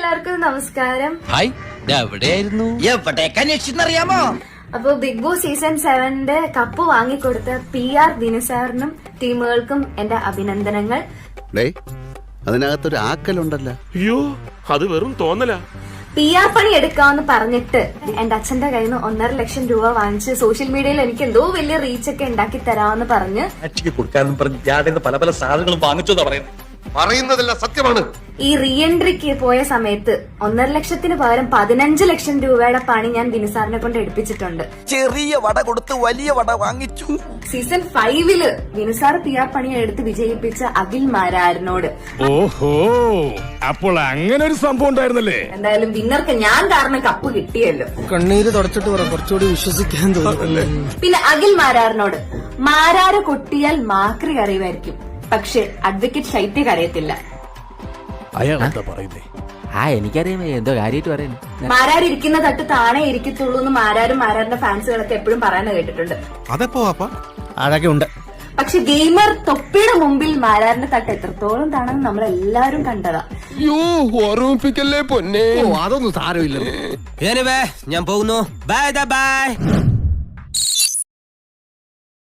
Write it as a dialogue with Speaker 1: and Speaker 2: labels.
Speaker 1: എല്ലാവർക്കും നമസ്കാരം.
Speaker 2: ഹായ്, എവിടെയായിരുന്നു?
Speaker 3: എവിടേക്ക് അന്വേഷിച്ചെന്നറിയാമോ?
Speaker 1: അപ്പൊ ബിഗ് ബോസ് സീസൺ 7 കപ്പ് വാങ്ങിക്കൊടുത്ത PR ദിനസാറിനും ടീമുകൾക്കും എന്റെ അഭിനന്ദനങ്ങൾ.
Speaker 4: അതിനകത്തൊരു ആക്കലുണ്ടല്ലോ.
Speaker 5: അയ്യോ, അത് വെറും തോന്നല.
Speaker 1: PR പണി എടുക്കാന്ന് പറഞ്ഞിട്ട് എന്റെ അച്ഛന്റെ കയ്യിൽ നിന്ന് 1.5 ലക്ഷം രൂപ വാങ്ങിച്ച് സോഷ്യൽ മീഡിയയിൽ എനിക്ക് എന്തോ വലിയ റീച്ച് ഒക്കെ ഉണ്ടാക്കി തരാമെന്ന് പറഞ്ഞ്
Speaker 3: കൊടുക്കാനും പറഞ്ഞ് പല പല സാധനങ്ങളും വാങ്ങിച്ചോന്നാ പറയുന്നതല്ല സത്യമാണ്.
Speaker 1: ഈ റീ എൻട്രിക്ക് പോയ സമയത്ത് 1.5 ലക്ഷത്തിന് പകരം 15 ലക്ഷം രൂപയുടെ പണി ഞാൻ ദിനസാറിനെ കൊണ്ട് എടുപ്പിച്ചിട്ടുണ്ട്.
Speaker 3: ചെറിയ വട കൊടുത്ത് വലിയ വട വാങ്ങിച്ചു.
Speaker 1: സീസൺ 5 ദിനസാർ PR പണി എടുത്ത് വിജയിപ്പിച്ച അഖിൽ മാരാരനോട്.
Speaker 6: ഓഹോ, അപ്പോൾ അങ്ങനെ ഒരു സംഭവം ഉണ്ടായിരുന്നല്ലേ.
Speaker 1: എന്തായാലും വിന്നർക്ക് ഞാൻ കാരണം കപ്പ് കിട്ടിയല്ലോ.
Speaker 7: കണ്ണീര് തുടച്ചിട്ട് കുറച്ചുകൂടി വിശ്വസിക്കാൻ തോന്നുന്നു.
Speaker 1: പിന്നെ അഖിൽ മാരാരനോട്, മാരാര് കൊട്ടിയാൽ മാക്രി അറിയുമായിരിക്കും, പക്ഷെ അഡ്വക്കേറ്റ് ശൈത്യ കരയത്തില്ല.
Speaker 6: അയാൾ എന്താ പറയുന്നേ?
Speaker 2: എനിക്കറിയാം എന്തോ കാര്യമായിട്ട് പറയുന്നു.
Speaker 1: മാരാര് ഇരിക്കുന്ന തട്ട് താണേ ഇരിക്കത്തുള്ളൂ എന്ന് മാരാരും മാരാറിന്റെ ഫാൻസുകളൊക്കെ എപ്പോഴും പറയാൻ കേട്ടിട്ടുണ്ട്.
Speaker 6: അതെപ്പോ
Speaker 7: അതൊക്കെ ഉണ്ട്.
Speaker 1: പക്ഷെ ഗെയിമർ തൊപ്പിയുടെ മുമ്പിൽ മാരാറിന്റെ തട്ട് എത്രത്തോളം താണെന്ന് നമ്മളെല്ലാരും കണ്ടതാ.
Speaker 6: ഓർമ്മിപ്പിക്കല്ലേ പൊന്നെ.
Speaker 7: അതൊന്നും സാരമില്ല.
Speaker 3: ഞാൻ പോകുന്നു. Bye bye.